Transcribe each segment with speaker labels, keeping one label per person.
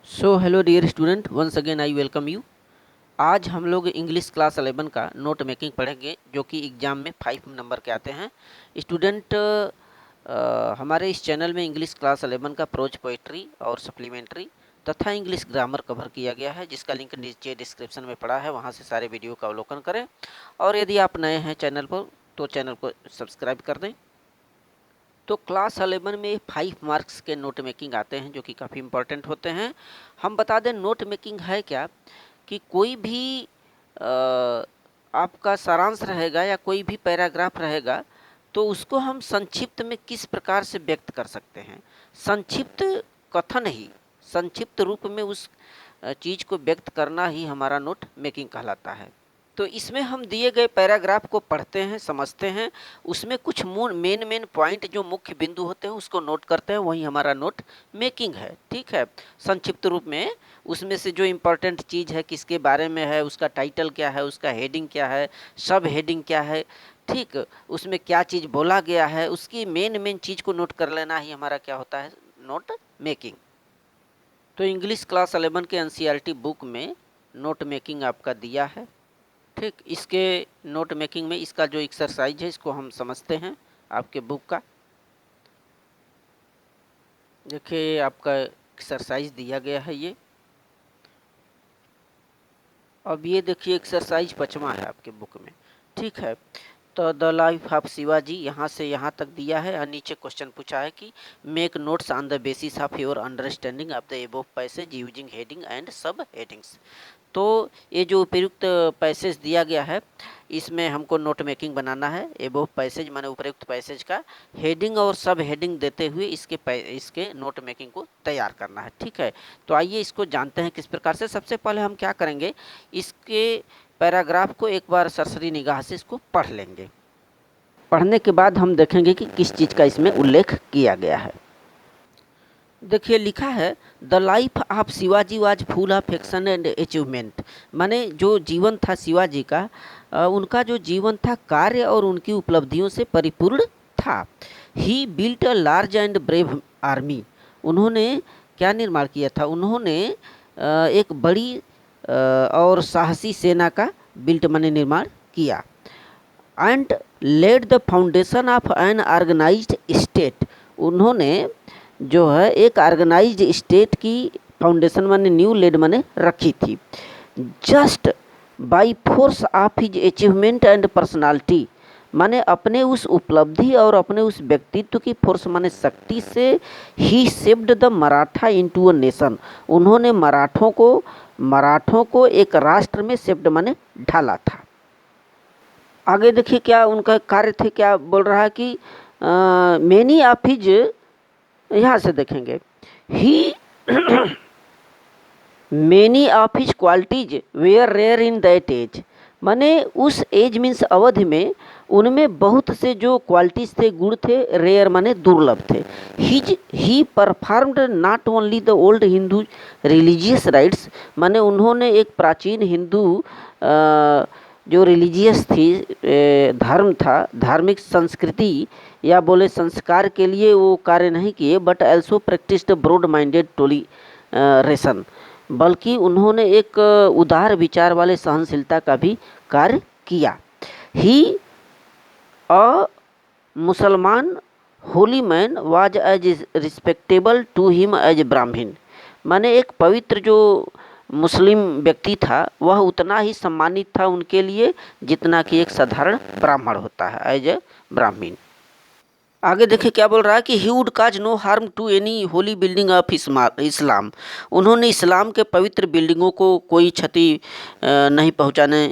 Speaker 1: So hello dear student, once again I welcome you. आज हम लोग इंग्लिश क्लास 11 का नोट मेकिंग पढ़ेंगे, जो कि एग्ज़ाम में 5 नंबर के आते हैं। स्टूडेंट, हमारे इस चैनल में इंग्लिश क्लास 11 का प्रोज पोइट्री और सप्लीमेंट्री तथा इंग्लिश ग्रामर कवर किया गया है, जिसका लिंक नीचे डिस्क्रिप्शन में पड़ा है, वहां से सारे वीडियो का अवलोकन करें। और यदि आप नए हैं चैनल पर तो चैनल को सब्सक्राइब कर दें। तो क्लास 11 में 5 मार्क्स के नोट मेकिंग आते हैं, जो कि काफ़ी इंपॉर्टेंट होते हैं। हम बता दें नोट मेकिंग है क्या, कि कोई भी आपका सारांश रहेगा या कोई भी पैराग्राफ रहेगा, तो उसको हम संक्षिप्त में किस प्रकार से व्यक्त कर सकते हैं। संक्षिप्त कथन ही, संक्षिप्त रूप में उस चीज़ को व्यक्त करना ही हमारा नोट मेकिंग कहलाता है। तो इसमें हम दिए गए पैराग्राफ को पढ़ते हैं, समझते हैं, उसमें कुछ मेन पॉइंट जो मुख्य बिंदु होते हैं उसको नोट करते हैं, वही हमारा नोट मेकिंग है। ठीक है, संक्षिप्त रूप में उसमें से जो इम्पोर्टेंट चीज़ है किसके बारे में है, उसका टाइटल क्या है, उसका हेडिंग क्या है, सब हेडिंग क्या है, ठीक, उसमें क्या चीज़ बोला गया है, उसकी मेन चीज़ को नोट कर लेना ही हमारा क्या होता है, नोट मेकिंग। तो इंग्लिश क्लास 11 के एनसीईआरटी बुक में नोट मेकिंग आपका दिया है। ठीक, इसके नोट मेकिंग में इसका जो एक्सरसाइज है इसको हम समझते हैं आपके बुक का। देखिए, आपका एक्सरसाइज दिया गया है ये। अब ये देखिए एक्सरसाइज 5वां है आपके बुक में। ठीक है, तो द लाइफ ऑफ शिवाजी यहाँ से यहाँ तक दिया है, और नीचे क्वेश्चन पूछा है कि make notes on the basis of your understanding of the above passage using heading and सब हेडिंग्स। तो ये जो उपयुक्त पैसेज दिया गया है, इसमें हमको नोट मेकिंग बनाना है। एबोव पैसेज माने उपयुक्त पैसेज का हेडिंग और सब हेडिंग देते हुए इसके नोट मेकिंग को तैयार करना है। ठीक है, तो आइए इसको जानते हैं किस प्रकार से। सबसे पहले हम क्या करेंगे, इसके पैराग्राफ को एक बार सरसरी निगाह से इसको पढ़ लेंगे। पढ़ने के बाद हम देखेंगे कि किस चीज़ का इसमें उल्लेख किया गया है। देखिए, लिखा है the life of Shivaji was full of action and achievement. माने जो जीवन था शिवाजी का, उनका जो जीवन था कार्य और उनकी उपलब्धियों से परिपूर्ण था। He built a large and brave army. उन्होंने क्या निर्माण किया था, उन्होंने एक बड़ी और साहसी सेना का बिल्ट माने निर्माण किया। And laid the foundation of an organized state. उन्होंने जो है एक ऑर्गेनाइज्ड स्टेट की फाउंडेशन माने न्यू लेड माने रखी थी। Just by force of his achievement and personality, माने अपने उस उपलब्धि और अपने उस व्यक्तित्व की फोर्स माने शक्ति से he shaped the Maratha into a nation. उन्होंने मराठों को एक राष्ट्र में शेप्ड माने ढाला था। आगे देखिए क्या उनका कार्य थे, क्या बोल रहा है कि मैनी ऑफ हिज, यहाँ से देखेंगे, he many of his qualities were rare in that age. माने उस एज मीन्स अवधि में उनमें बहुत से जो क्वालिटीज थे, गुण थे, रेयर माने दुर्लभ थे। ही performed not only the old Hindu religious rights, माने उन्होंने एक प्राचीन हिंदू जो रिलीजियस थी, धर्म था, धार्मिक संस्कृति या बोले संस्कार के लिए वो कार्य नहीं किए, but also practised broad minded toleration, बल्कि उन्होंने एक उदार विचार वाले सहनशीलता का भी कार्य किया। ही अ मुसलमान holy man was as respectable to him as Brahmin. माने एक पवित्र जो मुस्लिम व्यक्ति था वह उतना ही सम्मानित था उनके लिए जितना कि एक साधारण ब्राह्मण होता है, एज ए ब्राह्मण। आगे देखिए क्या बोल रहा है कि he would cause no harm to any holy building of Islam. उन्होंने इस्लाम के पवित्र बिल्डिंगों को कोई क्षति नहीं पहुंचाने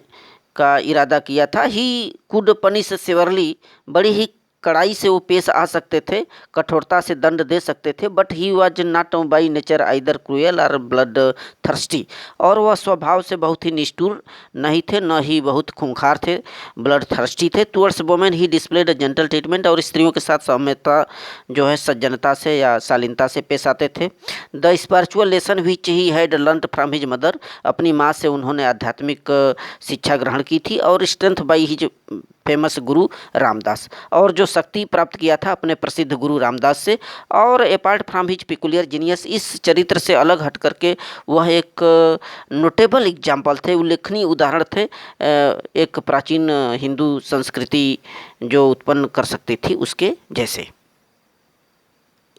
Speaker 1: का इरादा किया था। ही कुड पनिश सेवरली, बड़ी ही कड़ाई से वो पेश आ सकते थे, कठोरता से दंड दे सकते थे। But he was not by nature either cruel और ब्लड थर्स्टी, और वह स्वभाव से बहुत ही निष्ठुर नहीं थे, न ही बहुत खूंखार थे, ब्लड थर्स्टी थे। टुवर्ड्स वुमेन ही डिस्प्लेड जेंटल ट्रीटमेंट, और स्त्रियों के साथ सौम्यता जो है सज्जनता से या शालीनता से पेश आते थे। The spiritual lesson which he had learned from his mother, अपनी माँ से उन्होंने आध्यात्मिक शिक्षा ग्रहण की थी। और स्ट्रेंथ बाई हिज फेमस गुरु रामदास, और जो शक्ति प्राप्त किया था अपने प्रसिद्ध गुरु रामदास से। और apart from his peculiar genius, इस चरित्र से अलग हट करके वह एक नोटेबल एग्जाम्पल थे, उल्लेखनीय उदाहरण थे, एक प्राचीन हिंदू संस्कृति जो उत्पन्न कर सकती थी उसके जैसे।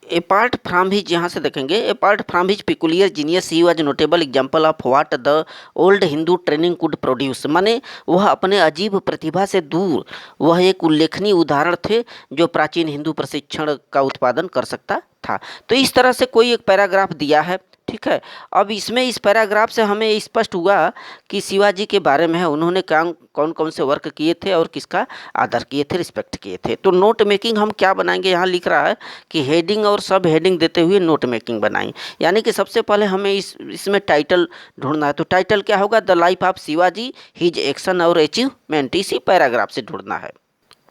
Speaker 1: अपार्ट फ्रॉम हिज, यहाँ से देखेंगे, apart from his peculiar genius he was notable example of what the old Hindu training could produce, माने वह अपने अजीब प्रतिभा से दूर वह एक उल्लेखनीय उदाहरण थे जो प्राचीन हिंदू प्रशिक्षण का उत्पादन कर सकता था। तो इस तरह से कोई एक पैराग्राफ दिया है, ठीक है। अब इसमें इस पैराग्राफ से हमें स्पष्ट हुआ कि शिवाजी के बारे में है, उन्होंने कौन कौन से वर्क किए थे और किसका आदर किए थे, रिस्पेक्ट किए थे। तो नोट मेकिंग हम क्या बनाएंगे, यहाँ लिख रहा है कि हेडिंग और सब हेडिंग देते हुए नोट मेकिंग बनाएं। यानी कि सबसे पहले हमें इसमें टाइटल ढूंढना है। तो टाइटल क्या होगा, the life of Shivaji, his action और अचीवमेंट, इसी पैराग्राफ से ढूंढना है।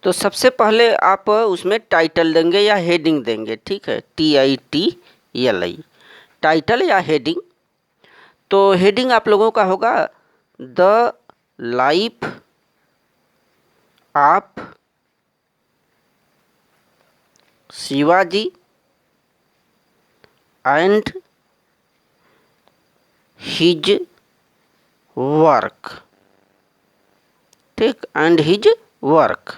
Speaker 1: तो सबसे पहले आप उसमें टाइटल देंगे या हेडिंग देंगे, ठीक है, TITLI, टाइटल या हेडिंग। तो हेडिंग आप लोगों का होगा the life of Shivaji and his work, ठीक, एंड हिज वर्क,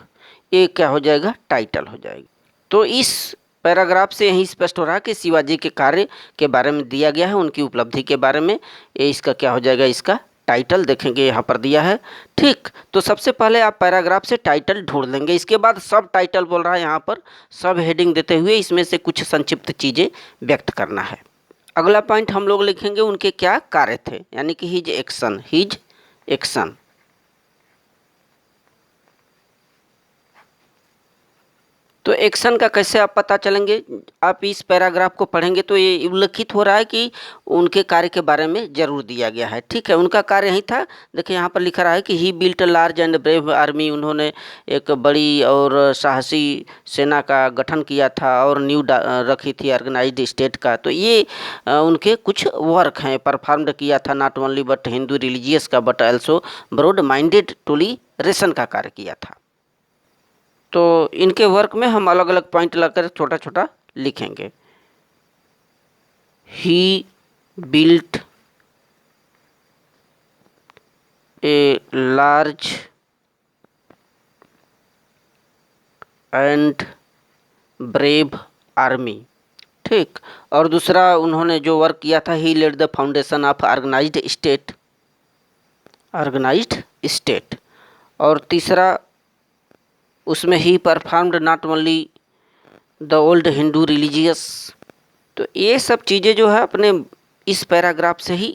Speaker 1: ये क्या हो जाएगा, टाइटल हो जाएगा। तो इस पैराग्राफ से यही स्पष्ट हो रहा है कि शिवाजी के कार्य के बारे में दिया गया है, उनकी उपलब्धि के बारे में। ये इसका क्या हो जाएगा, इसका टाइटल देखेंगे, यहाँ पर दिया है, ठीक। तो सबसे पहले आप पैराग्राफ से टाइटल ढूंढ लेंगे, इसके बाद सब टाइटल बोल रहा है यहाँ पर, सब हेडिंग देते हुए इसमें से कुछ संक्षिप्त चीज़ें व्यक्त करना है। अगला पॉइंट हम लोग लिखेंगे उनके क्या कार्य थे, यानी कि हिज एक्शन, हिज एक्शन। तो एक्शन का कैसे आप पता चलेंगे, आप इस पैराग्राफ को पढ़ेंगे तो ये उल्लेखित हो रहा है कि उनके कार्य के बारे में जरूर दिया गया है, ठीक है। उनका कार्य यही था, देखिए यहाँ पर लिखा रहा है कि he built large and brave army, उन्होंने एक बड़ी और साहसी सेना का गठन किया था और नींव रखी थी ऑर्गेनाइज्ड स्टेट का। तो ये उनके कुछ वर्क हैं, परफॉर्म्ड किया था, not only but Hindu religious का बट ऑल्सो ब्रॉड माइंडेड टोलरेशन का कार्य किया था। तो इनके वर्क में हम अलग अलग पॉइंट लगाकर छोटा छोटा लिखेंगे। He built a large and brave army, ठीक। और दूसरा उन्होंने जो वर्क किया था, he laid the foundation of organised state, organised state. और तीसरा उसमें he performed not only the old Hindu religious. तो ये सब चीज़ें जो है अपने इस पैराग्राफ से ही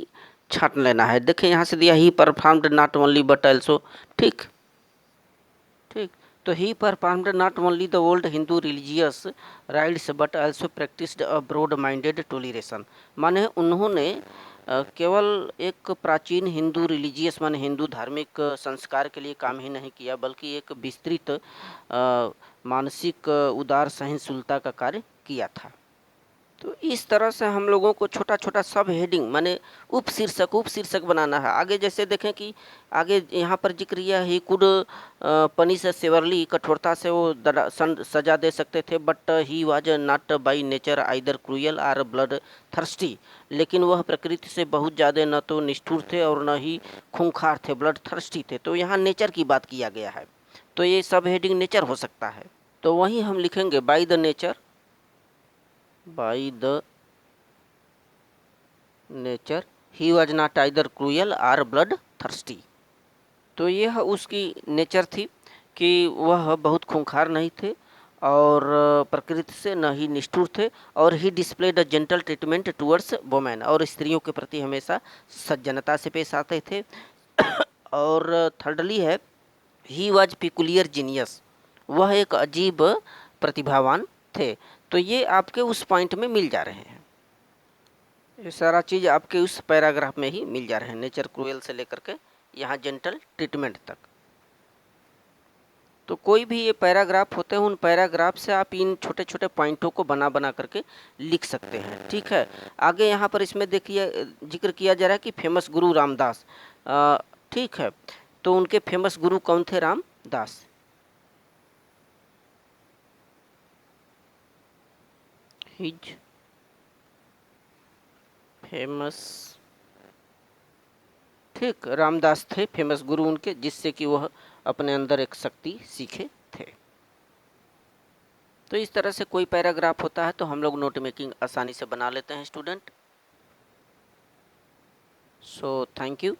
Speaker 1: छांट लेना है। देखें यहाँ से दिया he performed not only but also, ठीक ठीक। तो he performed not only the old Hindu religious rites but also practised a broad minded toleration, माने उन्होंने केवल एक प्राचीन हिंदू रिलीजियस माने हिंदू धार्मिक संस्कार के लिए काम ही नहीं किया, बल्कि एक विस्तृत मानसिक उदार सहिष्णुता का कार्य किया था। तो इस तरह से हम लोगों को छोटा छोटा सब हेडिंग माने उपशीर्षक बनाना है। आगे जैसे देखें कि आगे यहाँ पर जिक्र किया ही कुड पनिश सेवरली, कठोरता से वो सजा दे सकते थे, but he was not by nature either cruel or blood thirsty, लेकिन वह प्रकृति से बहुत ज़्यादा न तो निष्ठुर थे और न ही खूंखार थे, ब्लड थर्स्टी थे। तो यहाँ नेचर की बात किया गया है, तो ये सब हेडिंग नेचर हो सकता है। तो वहीं हम लिखेंगे by the nature, by the nature he was not either cruel or blood thirsty. तो यह उसकी नेचर थी कि वह बहुत खूंखार नहीं थे और प्रकृति से न ही निष्ठुर थे, और he displayed a gentle treatment towards women, और स्त्रियों के प्रति हमेशा सज्जनता से पेश आते थे। और थर्डली है ही वॉज पिकुलियर जीनियस, वह एक अजीब प्रतिभावान थे। तो ये आपके उस पॉइंट में मिल जा रहे हैं, ये सारा चीज़ आपके उस पैराग्राफ में ही मिल जा रहे हैं, नेचर क्रूएल से लेकर के यहाँ जेंटल ट्रीटमेंट तक। तो कोई भी ये पैराग्राफ होते हैं, उन पैराग्राफ से आप इन छोटे छोटे पॉइंटों को बना करके लिख सकते हैं, ठीक है। आगे यहाँ पर इसमें देखिए जिक्र किया जा रहा है कि फेमस गुरु रामदास, ठीक है। तो उनके फेमस गुरु कौन थे, रामदास। हिज फेमस, ठीक, रामदास थे फेमस गुरु उनके, जिससे कि वह अपने अंदर एक शक्ति सीखे थे। तो इस तरह से कोई पैराग्राफ होता है तो हम लोग नोट मेकिंग आसानी से बना लेते हैं स्टूडेंट। So thank you.